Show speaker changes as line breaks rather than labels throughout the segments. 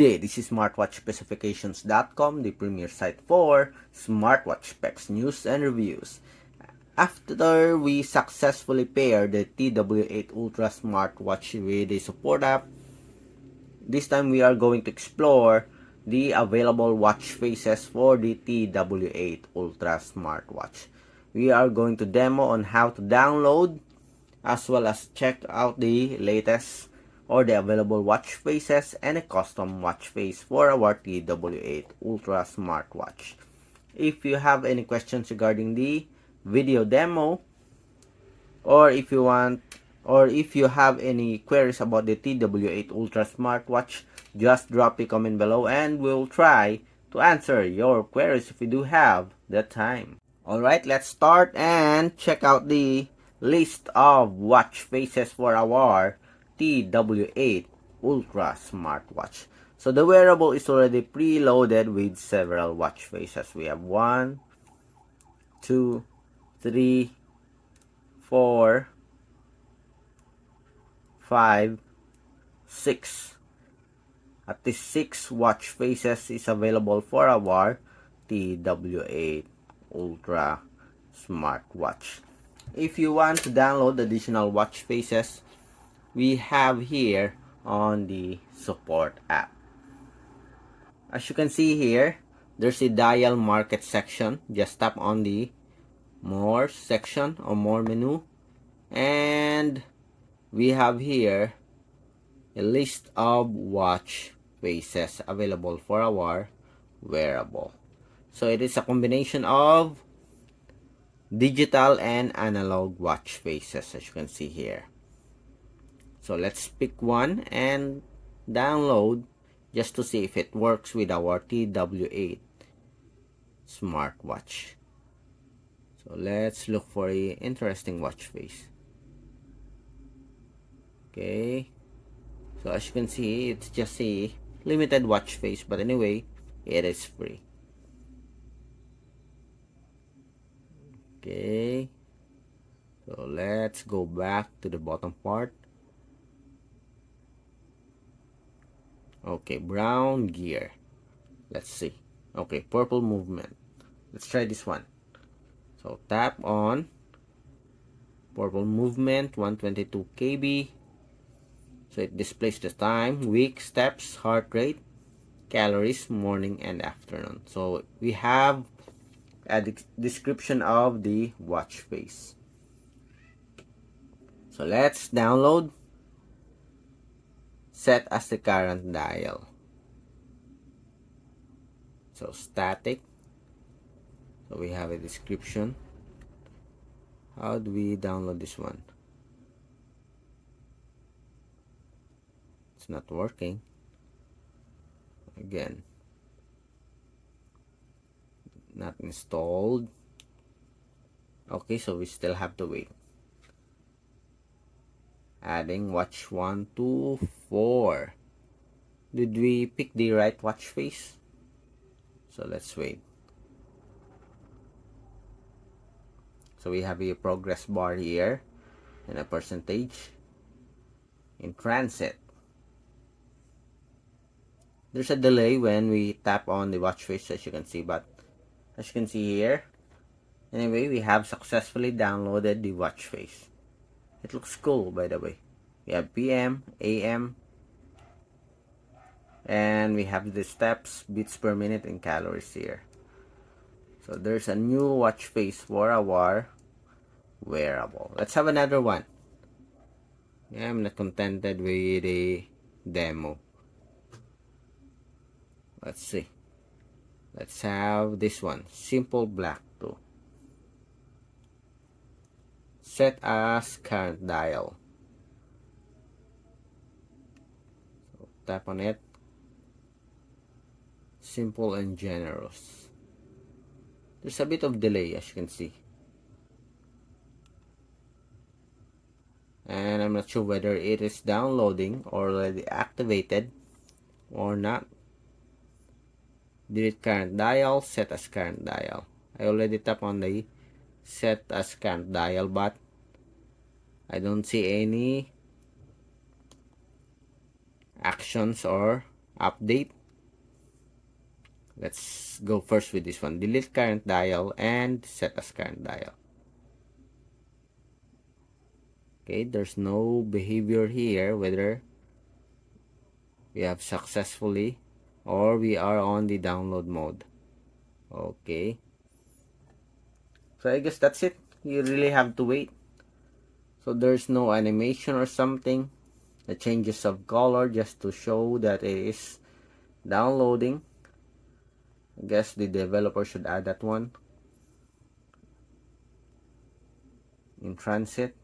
day, this is smartwatchspecifications.com, the premier site for smartwatch specs, news, and reviews. After we successfully paired the TW8 Ultra smartwatch with the support app, this time we are going to explore the available watch faces for the TW8 Ultra smartwatch. We are going to demo on how to download as well as check out the latest or the available watch faces and a custom watch face for our TW8 Ultra smartwatch. If you have any questions regarding the video demo, or if you have any queries about the TW8 Ultra smartwatch, just drop a comment below and we'll try to answer your queries if you do have the time. Alright, let's start and check out the list of watch faces for our TW8 Ultra smartwatch. So the wearable is already preloaded with several watch faces. We have 1, 2, 3, 4, 5, 6. At least 6 watch faces is available for our TW8 Ultra smartwatch. If you want to download additional watch faces, we have here on the support app. As you can see here, there's a dial market section. Just tap on the more section or more menu, and we have here a list of watch faces available for our wearable. So it is a combination of digital and analog watch faces, as you can see here. So let's pick one and download just to see if it works with our TW8 smartwatch. So let's look for a interesting watch face. Okay, so as you can see, it's just a limited watch face, but anyway, it is free. Okay, so let's go back to the bottom part. Okay, brown gear. Let's see. Okay, purple movement. Let's try this one. So tap on purple movement, 122 kb. So it displays the time, week, steps, heart rate, calories, morning and afternoon. So we have a description of the watch face. So let's download. Set as the current dial. So static. So we have a description. How do we download this one? It's not working. Again. Not installed. Okay, so we still have to wait. Adding watch 1 to 4. Did we pick the right watch face? So let's wait. So we have a progress bar here and a percentage in transit. There's a delay when we tap on the watch face, as you can see, but as you can see here, anyway, we have successfully downloaded the watch face. It looks cool, by the way. We have PM, AM, and we have the steps, beats per minute, and calories here. So there's a new watch face for our wearable. Let's have another one. Yeah, I'm not contented with the demo. Let's see. Let's have this one. Simple black too. Set as current dial. So tap on it. Simple and generous. There's a bit of delay, as you can see. And I'm not sure whether it is downloading or already activated or not. Delete current dial, set as current dial. I already tap on the set as current dial, but I don't see any actions or update. Let's go first with this one. Delete current dial and set as current dial. Okay, there's no behavior here whether we have successfully or we are on the download mode. Okay. So I guess that's it. You really have to wait. So there's no animation or something. The changes of color just to show that it is downloading. I guess the developer should add that one. In transit.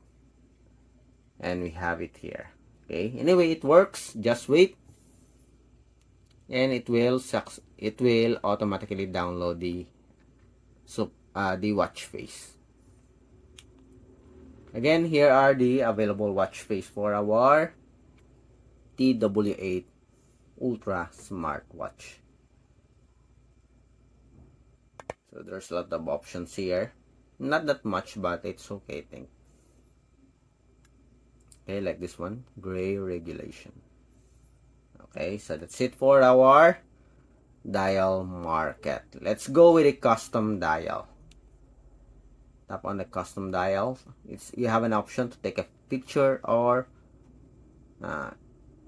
And we have it here. Okay. Anyway, it works. Just wait. And it will automatically download the watch face. Again, here are the available watch face for our TW8 Ultra smartwatch. So there's a lot of options here. Not that much, but it's okay, I think. Okay, like this one, gray regulation. Okay, so that's it for our dial market. Let's go with a custom dial. Tap on the custom dial. You have an option to take a picture or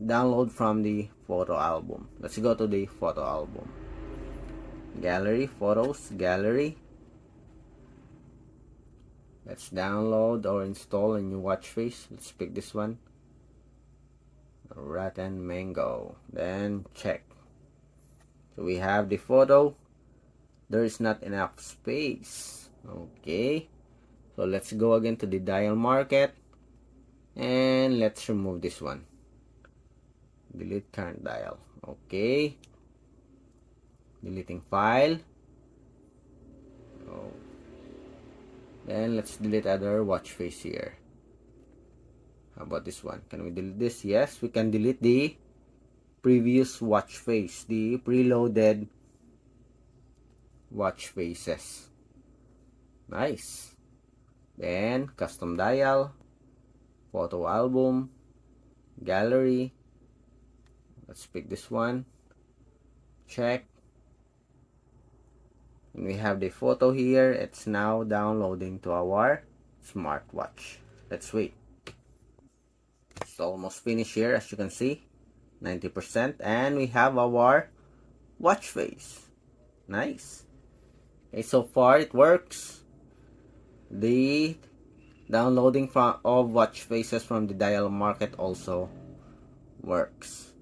download from the photo album. Let's go to the photo album. Gallery, photos, gallery. Let's download or install a new watch face. Let's pick this one. Rotten mango. Then check. So we have the photo. There is not enough space. Okay. So let's go again to the dial market. And let's remove this one. Delete current dial. Okay. Deleting file. Oh. Then let's delete other watch face here. How about this one? Can we delete this? Yes, we can delete the previous watch face, the preloaded watch faces. Nice. Then custom dial, photo album, gallery. Let's pick this one. Check. And we have the photo here. It's now downloading to our smartwatch. Let's wait. It's almost finished here, as you can see. 90%. And we have our watch face. Nice. Okay, so far it works. The downloading of watch faces from the dial market also works.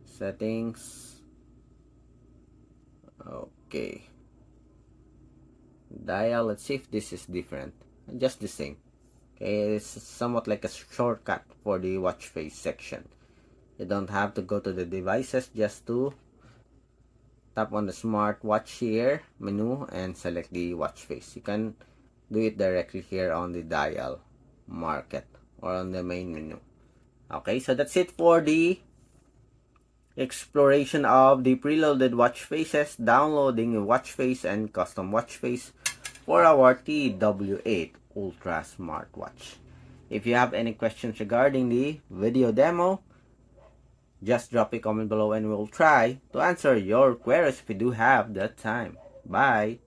Settings. Okay. Dial, let's see if this is different. Just the same. Okay, it's somewhat like a shortcut for the watch face section. You don't have to go to the devices, just to tap on the smartwatch here menu and select the watch face. You can do it directly here on the dial market or on the main menu. Okay, so that's it for the exploration of the preloaded watch faces, downloading a watch face and custom watch face for our TW8 Ultra smartwatch. If you have any questions regarding the video demo, just drop a comment below and we'll try to answer your queries if we do have the time. Bye!